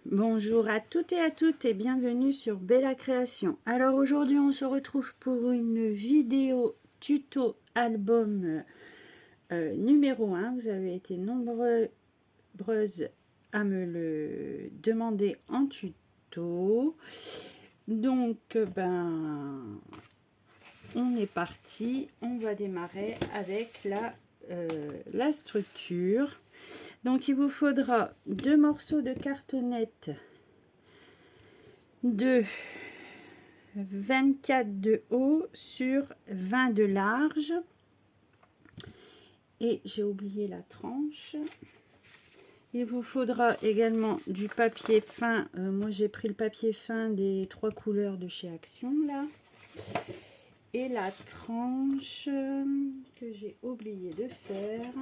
Bonjour à toutes et à toutes et bienvenue sur Bella Création. Alors aujourd'hui on se retrouve pour une vidéo tuto album numéro 1. Vous avez été nombreuses à me le demander en tuto. Donc on est parti, on va démarrer avec la structure. Donc il vous faudra 2 morceaux de cartonnette de 24 de haut sur 20 de large. Et j'ai oublié la tranche. Il vous faudra également du papier fin. Moi j'ai pris le papier fin des 3 couleurs de chez Action là. Et la tranche que j'ai oublié de faire.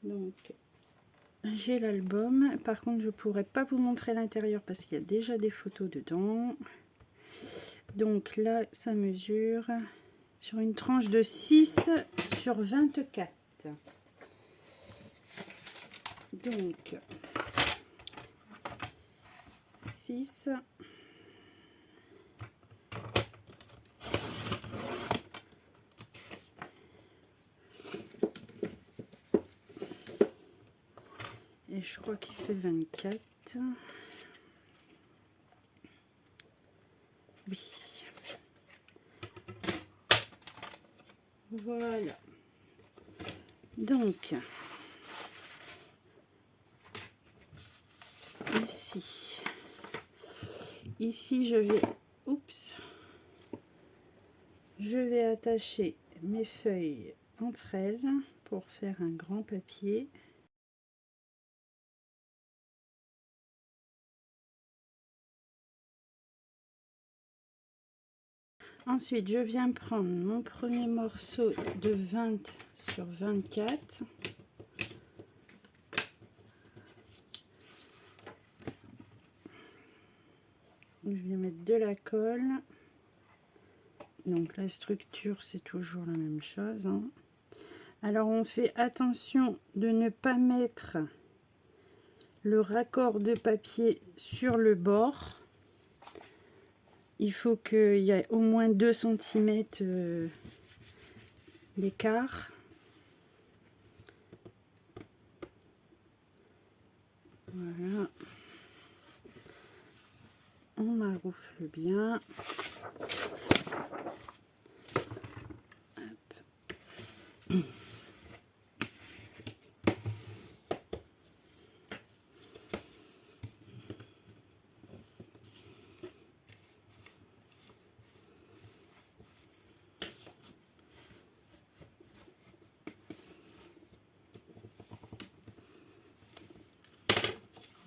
Donc j'ai l'album. Par contre je pourrais pas vous montrer l'intérieur parce qu'il y a déjà des photos dedans. Donc là ça mesure sur une tranche de 6 sur 24. Donc 6 et je crois qu'il fait 24. Oui. Voilà. Donc ici je vais attacher mes feuilles entre elles pour faire un grand papier. Ensuite, je viens prendre mon premier morceau de 20 sur 24. Je vais mettre de la colle. Donc la structure, c'est toujours la même chose, hein. Alors on fait attention de ne pas mettre le raccord de papier sur le bord. Il faut qu'il y ait au moins 2 cm d'écart. Voilà. On maroufle bien. Hop.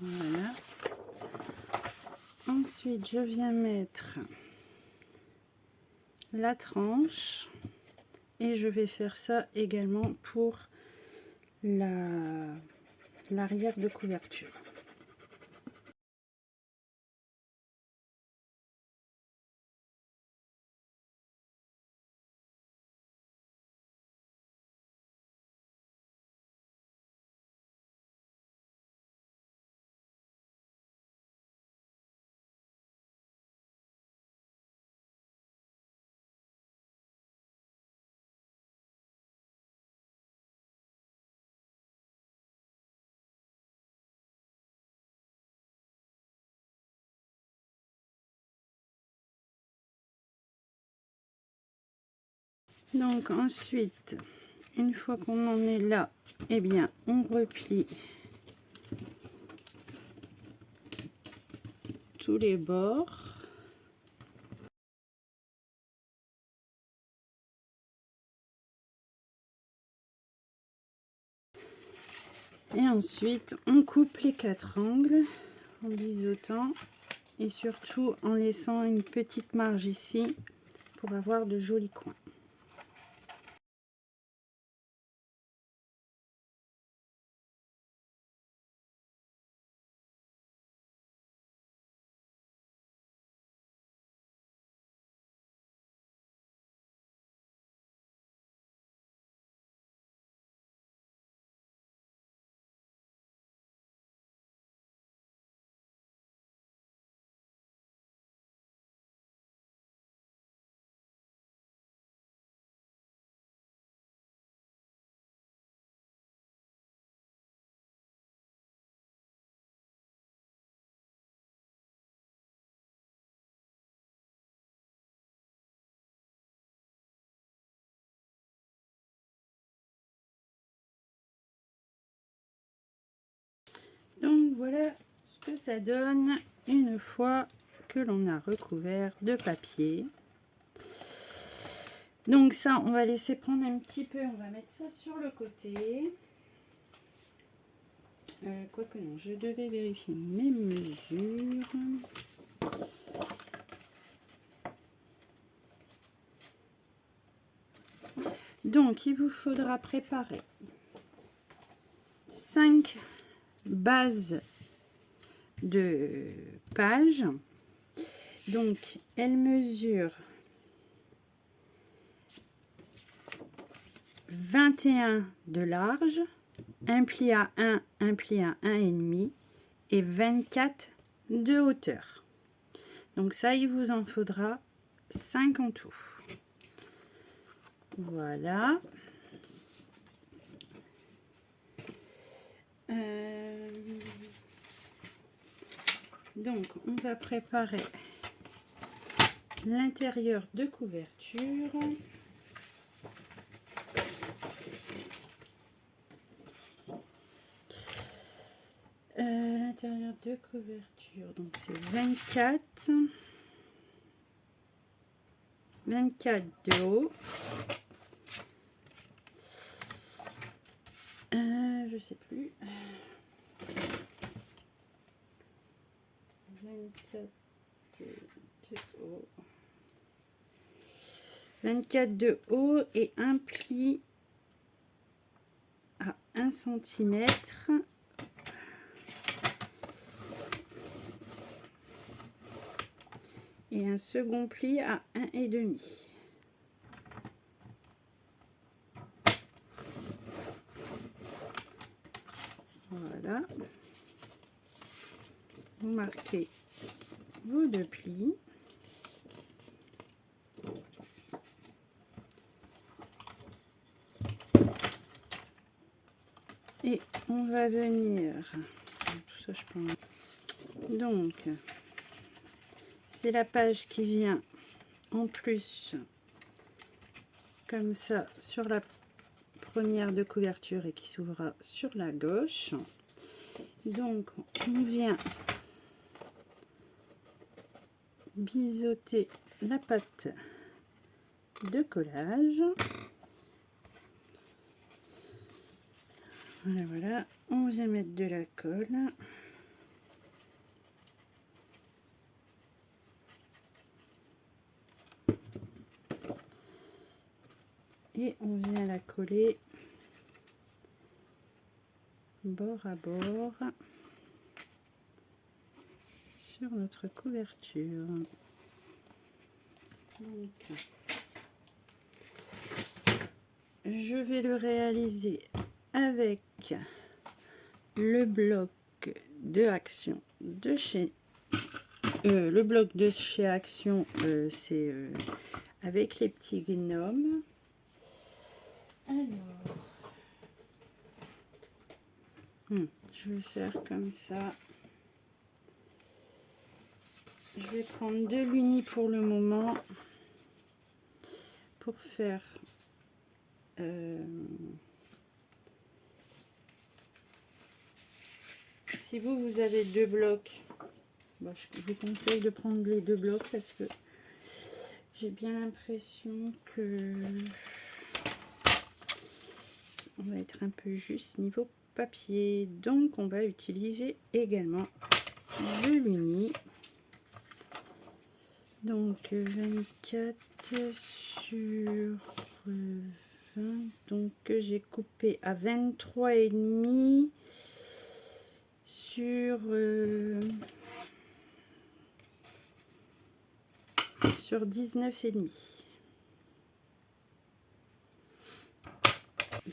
Voilà. Ensuite, je viens mettre la tranche et je vais faire ça également pour l'arrière de couverture. Donc ensuite, une fois qu'on en est là, eh bien on replie tous les bords. Et ensuite, on coupe les 4 angles en biseautant et surtout en laissant une petite marge ici pour avoir de jolis coins. Donc voilà ce que ça donne une fois que l'on a recouvert de papier. Donc ça, on va laisser prendre un petit peu, on va mettre ça sur le côté. Quoique non, je devais vérifier mes mesures. Donc, il vous faudra préparer 5 bases de pages. Donc, elles mesurent 21 de large, un pli à 1, un pli à 1,5 et 24 de hauteur. Donc ça, il vous en faudra 5 en tout. Voilà. Donc, on va préparer l'intérieur de couverture. L'intérieur de couverture, donc c'est 24 de haut, je sais plus, 24 de haut, 24 de haut et un pli à 1 cm. Et un second pli à 1,5. Voilà. Vous marquez vos 2 plis. Et on va venir... Tout ça, je pense. Donc... c'est la page qui vient en plus comme ça sur la première de couverture et qui s'ouvrira sur la gauche. Donc on vient biseauter la pâte de collage. Voilà, voilà, on vient mettre de la colle. Et on vient la coller bord à bord sur notre couverture. Donc, je vais le réaliser avec le bloc de Action de chez le bloc de chez Action, c'est avec les petits gnomes. Alors, je vais faire comme ça. Je vais prendre de l'uni pour le moment pour faire si vous avez 2 blocs, bon, je vous conseille de prendre les 2 blocs parce que j'ai bien l'impression que on va être un peu juste niveau papier, donc on va utiliser également de l'uni. Donc 24 sur 20, donc j'ai coupé à 23,5 sur 19,5.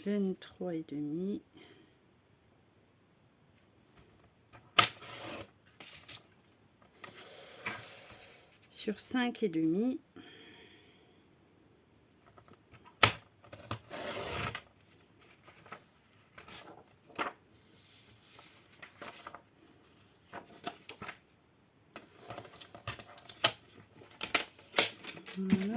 23,5 sur 5,5. Voilà.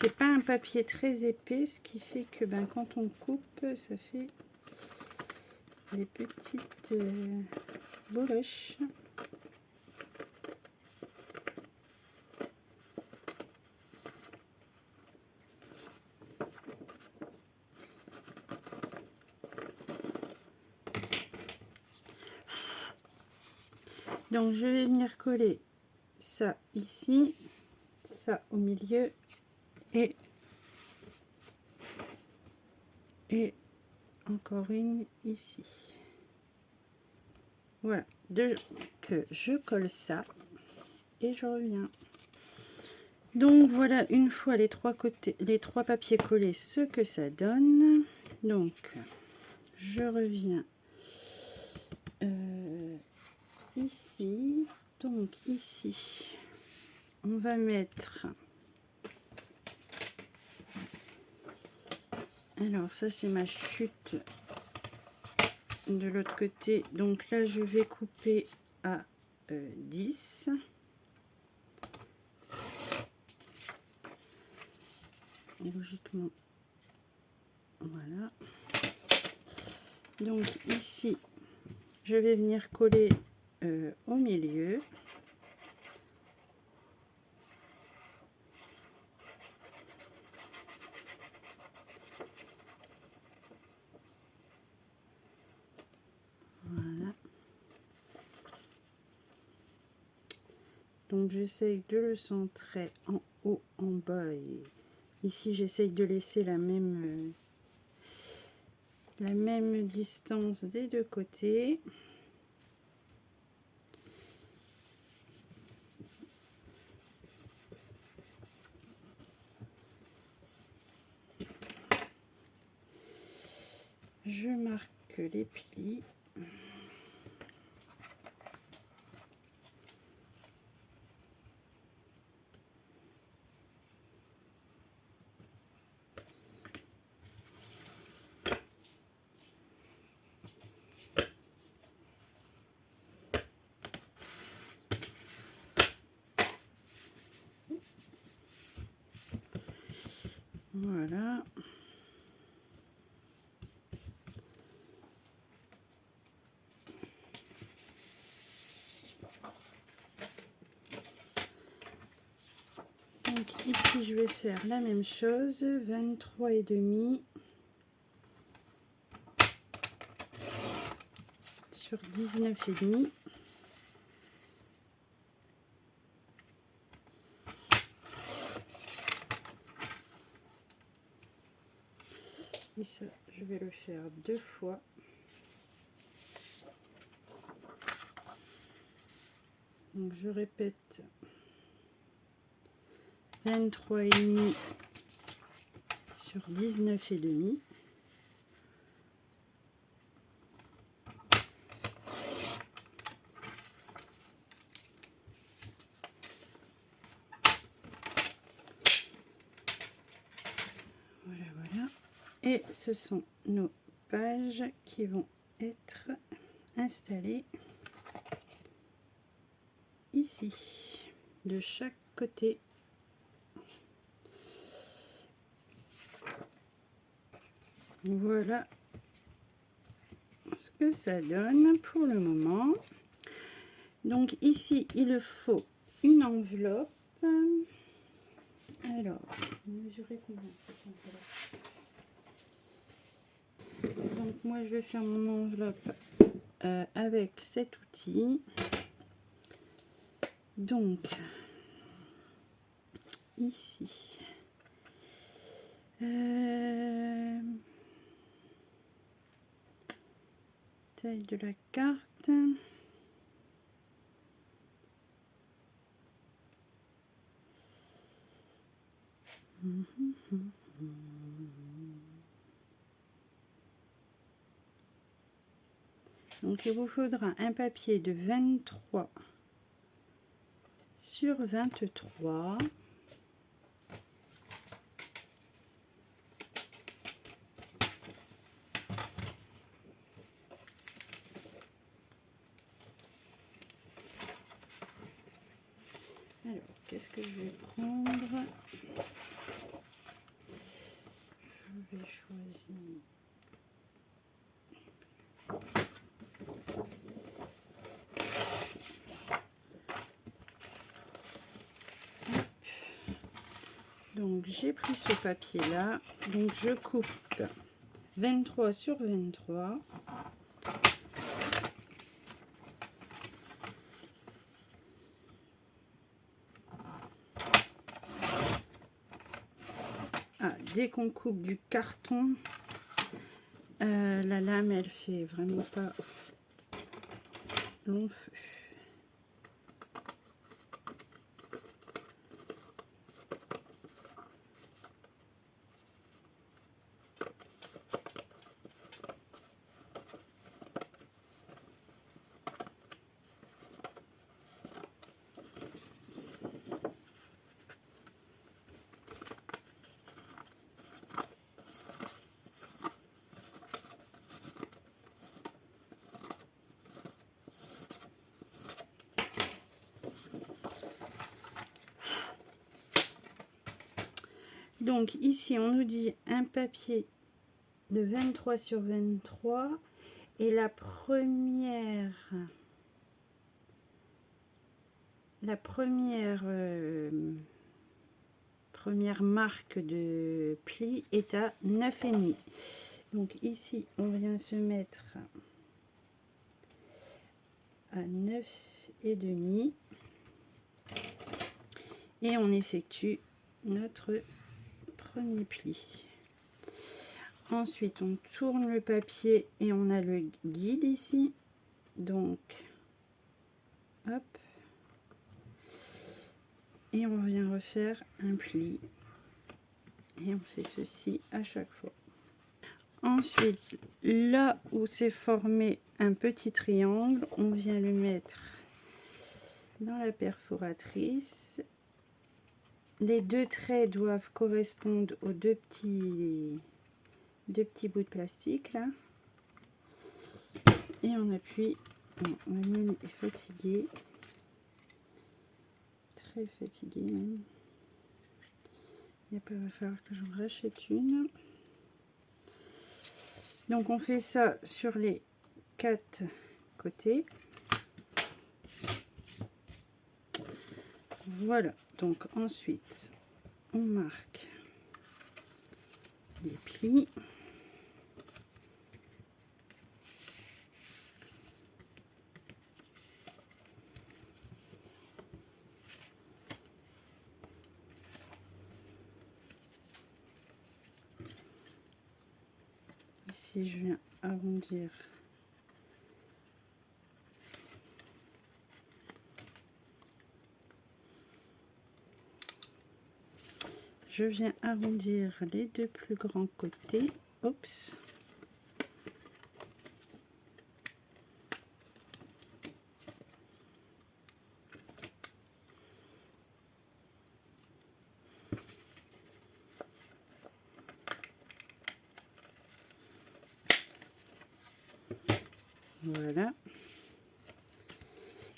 c'est pas un papier très épais, ce qui fait que ben, quand on coupe, ça fait des petites boloches. Donc je vais venir coller ça ici, ça au milieu et encore une ici. Voilà, donc je colle ça et je reviens. Donc voilà, une fois les trois côtés, les trois papiers collés, ce que ça donne. Donc je reviens ici. Donc ici on va mettre, alors ça c'est ma chute de l'autre côté, donc là je vais couper à 10. Logiquement, voilà. Donc ici je vais venir coller au milieu. Voilà. Donc j'essaye de le centrer en haut, en bas, et ici j'essaye de laisser la même distance des deux côtés. Je marque les plis. Voilà. Donc ici je vais faire la même chose, 23,5 sur 19,5. Et ça je vais le faire 2 fois. Donc je répète, 23,5 sur 19,5. Voilà, voilà. Et ce sont nos pages qui vont être installées ici, de chaque côté. Voilà ce que ça donne pour le moment. Donc ici il faut une enveloppe. Alors mesurer combien cette enveloppe. Donc moi je vais faire mon enveloppe avec cet outil. Donc ici taille de la carte, donc il vous faudra un papier de 23 sur 23. Alors, qu'est-ce que je vais prendre? vais choisir. Donc j'ai pris ce papier là, donc je coupe 23 sur 23. Ah, dès qu'on coupe du carton, la lame elle fait vraiment pas long feu. Donc ici on nous dit un papier de 23 sur 23 et la première marque de pli est à 9,5. Donc ici on vient se mettre à 9,5 et on effectue notre premier pli. Ensuite on tourne le papier et on a le guide ici, donc hop, et on vient refaire un pli et on fait ceci à chaque fois. Ensuite, là où s'est formé un petit triangle, on vient le mettre dans la perforatrice. Les deux traits doivent correspondre aux deux petits bouts de plastique là. Et on appuie. Bon, ma mine est fatiguée, très fatiguée même. Il va falloir que j'en rachète une. Donc on fait ça sur les 4 côtés. Voilà, donc ensuite on marque les plis. Ici je viens arrondir. Je viens arrondir les deux plus grands côtés. Oups. Voilà.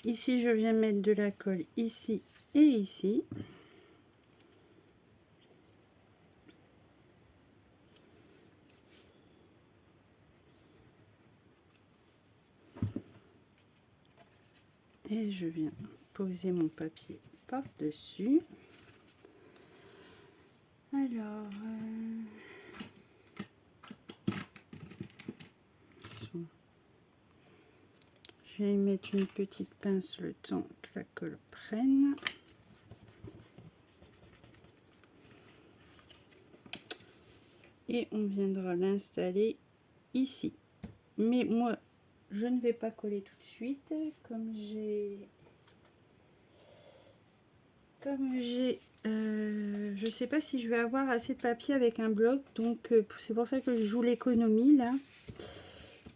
Ici, je viens mettre de la colle ici et ici. Et je viens poser mon papier par-dessus. Alors, je vais y mettre une petite pince le temps que la colle prenne. Et on viendra l'installer ici. Mais moi, je ne vais pas coller tout de suite, comme je sais pas si je vais avoir assez de papier avec un bloc, donc c'est pour ça que je joue l'économie là.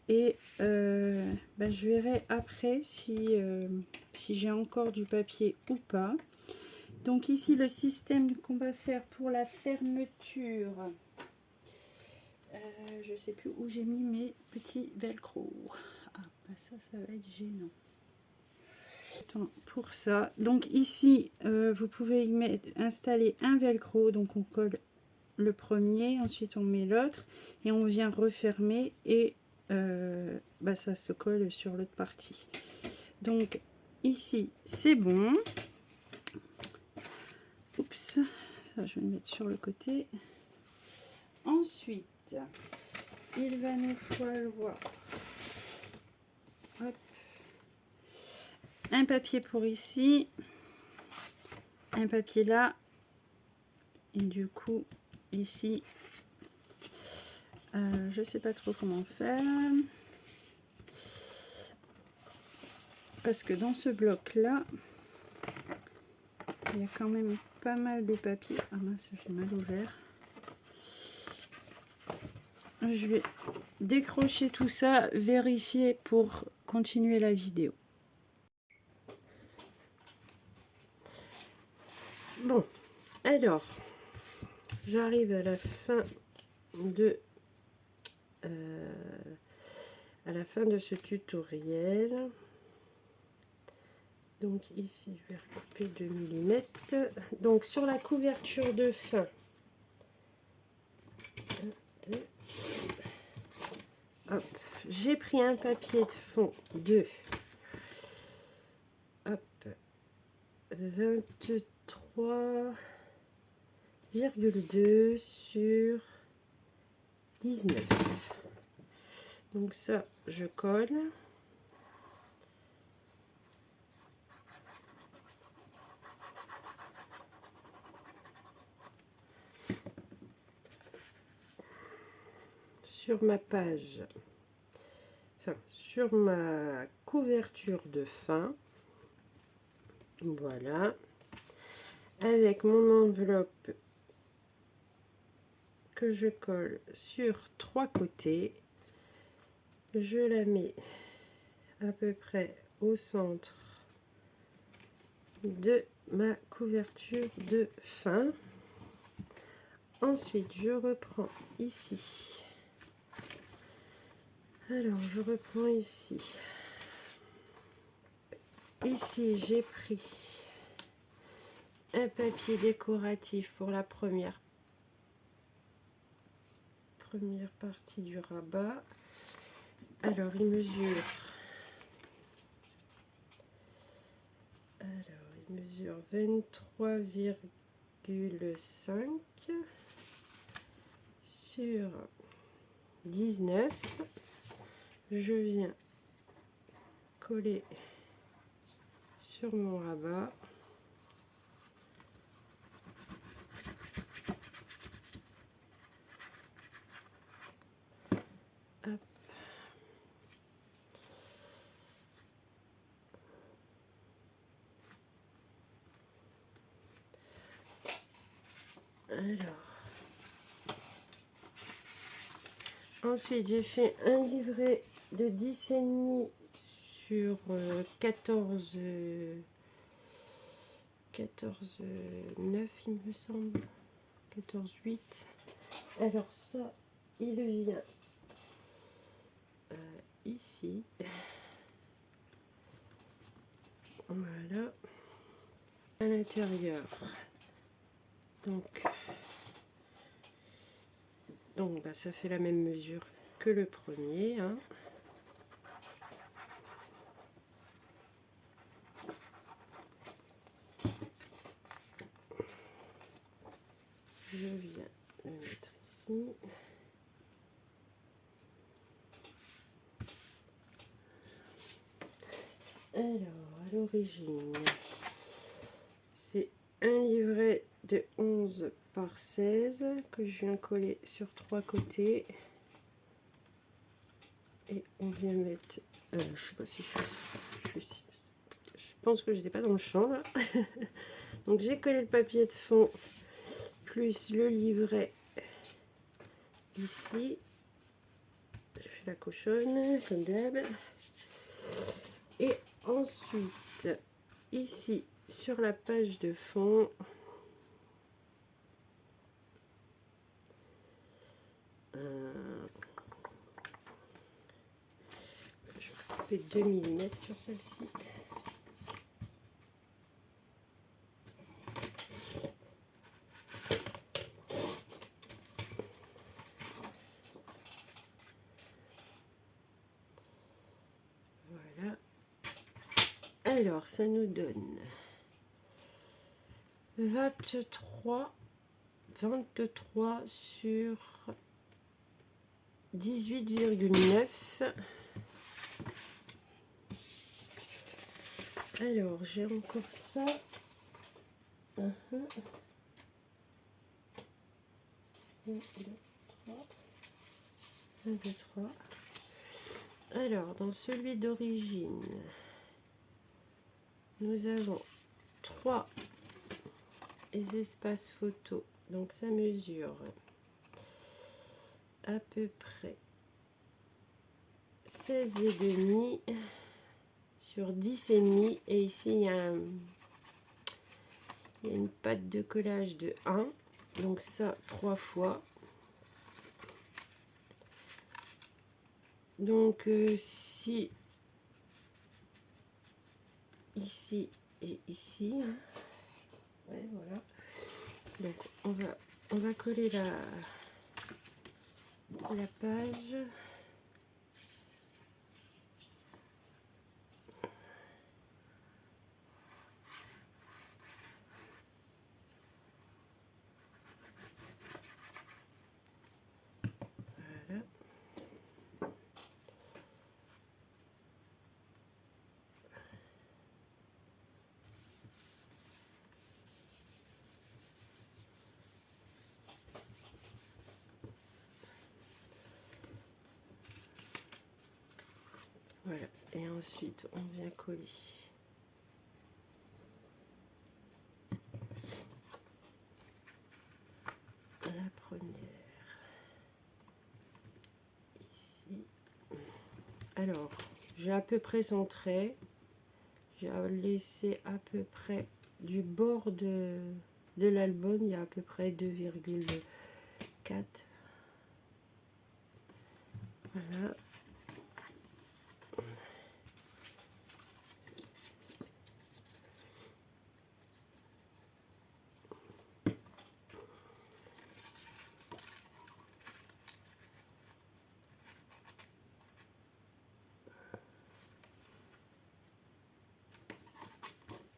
Et je verrai après si j'ai encore du papier ou pas. Donc ici le système qu'on va faire pour la fermeture, je sais plus où j'ai mis mes petits velcro. Ah bah ça va être gênant. Pour ça, donc ici vous pouvez y installer un velcro, donc on colle le premier, ensuite on met l'autre et on vient refermer et ça se colle sur l'autre partie. Donc ici c'est bon. Oups, ça je vais le mettre sur le côté. Ensuite il va nous falloir un papier pour ici, un papier là, et du coup ici je sais pas trop comment faire parce que dans ce bloc là il y a quand même pas mal de papier. Ah mince, j'ai mal ouvert. Je vais décrocher tout ça, vérifier pour continuer la vidéo. Bon, alors j'arrive à la fin de ce tutoriel. Donc ici je vais recouper 2 mm. Donc sur la couverture de fin, 1, 2, hop, j'ai pris un papier de fond de 23,2 sur 19. Donc ça je colle. Sur ma page, enfin sur ma couverture de fin, voilà, avec mon enveloppe que je colle sur 3 côtés, je la mets à peu près au centre de ma couverture de fin. Ensuite je reprends ici. Alors, je reprends ici. Ici, j'ai pris un papier décoratif pour la première partie du rabat. Alors, il mesure 23,5 sur 19. Je viens coller sur mon rabat. Hop. Alors, ensuite j'ai fait un livret de 10,5 sur 14,9 il me semble, 14,8. Alors ça, il vient ici, voilà, à l'intérieur. Donc ça fait la même mesure que le premier, hein. Je viens le mettre ici. Alors, à l'origine, c'est un livret de 11 par 16 que je viens coller sur 3 côtés. Et on vient mettre... je sais pas si je pense que j'étais pas dans le champ là. Donc j'ai collé le papier de fond plus le livret ici. Je fais la cochonne comme d'hab. Et ensuite ici sur la page de fond, je vais couper 2 mm sur celle-ci. Voilà. Alors, ça nous donne 23 sur 18,9. Alors, j'ai encore ça. 1, 2, 3. Alors, dans celui d'origine, nous avons 3 espaces photos. Donc, ça mesure à peu près 16,5 sur 10,5. Et ici, il y a une patte de collage de 1. Donc, ça, 3 fois. Donc, si ici et ici, hein. Ouais, voilà. Donc, on va coller la page. Voilà. Voilà. Et ensuite, on vient coller la première ici. Alors, j'ai à peu près centré. J'ai laissé à peu près du bord de l'album, il y a à peu près 2,4. Voilà.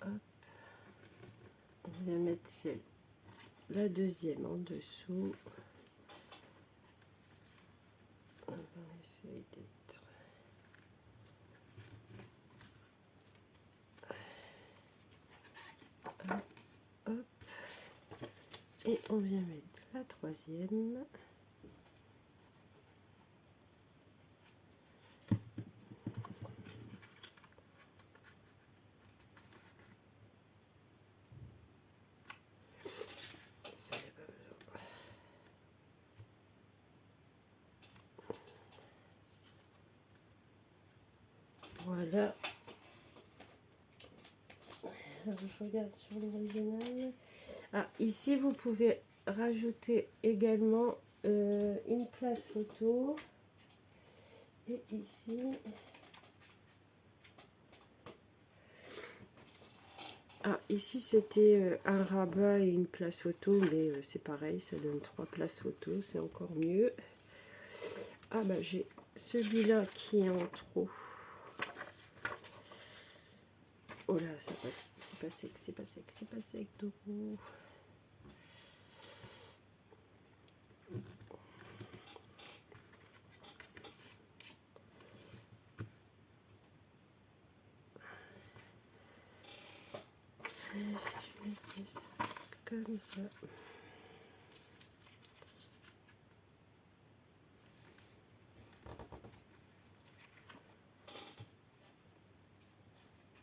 Hop. On va mettre la deuxième en dessous. On va essayer d'être... Hop. Et on vient mettre la troisième. Voilà. Alors, je regarde sur l'original. Ah, ici, vous pouvez rajouter également une place photo. Et ici... Ah, ici, c'était un rabat et une place photo, mais c'est pareil, ça donne 3 places photo, c'est encore mieux. Ah, bah, j'ai celui-là qui est en trop. Oh là, ça passe, c'est pas sec, c'est pas sec, c'est pas sec, Doro. Si je mettais ça comme ça.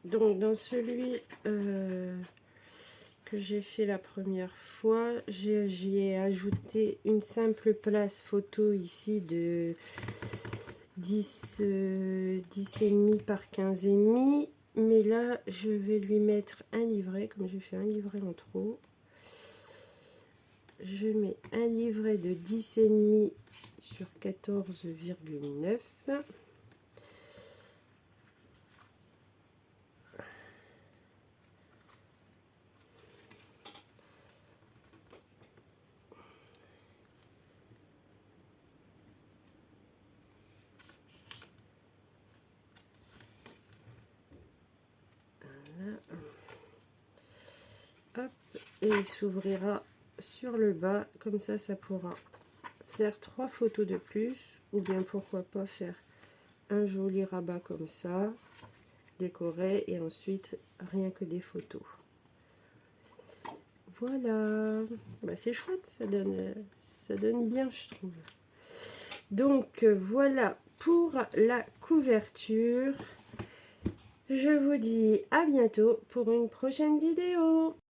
Donc, dans celui que j'ai fait la première fois, j'y ai ajouté une simple place photo ici de 10,5 par 15,5. Mais là, je vais lui mettre un livret, comme j'ai fait un livret en trop. Je mets un livret de 10,5 sur 14,9. Hop, et il s'ouvrira sur le bas, comme ça pourra faire 3 photos de plus, ou bien pourquoi pas faire un joli rabat comme ça, décoré, et ensuite rien que des photos. Voilà, bah, c'est chouette, ça donne bien, je trouve. Donc voilà pour la couverture. Je vous dis à bientôt pour une prochaine vidéo.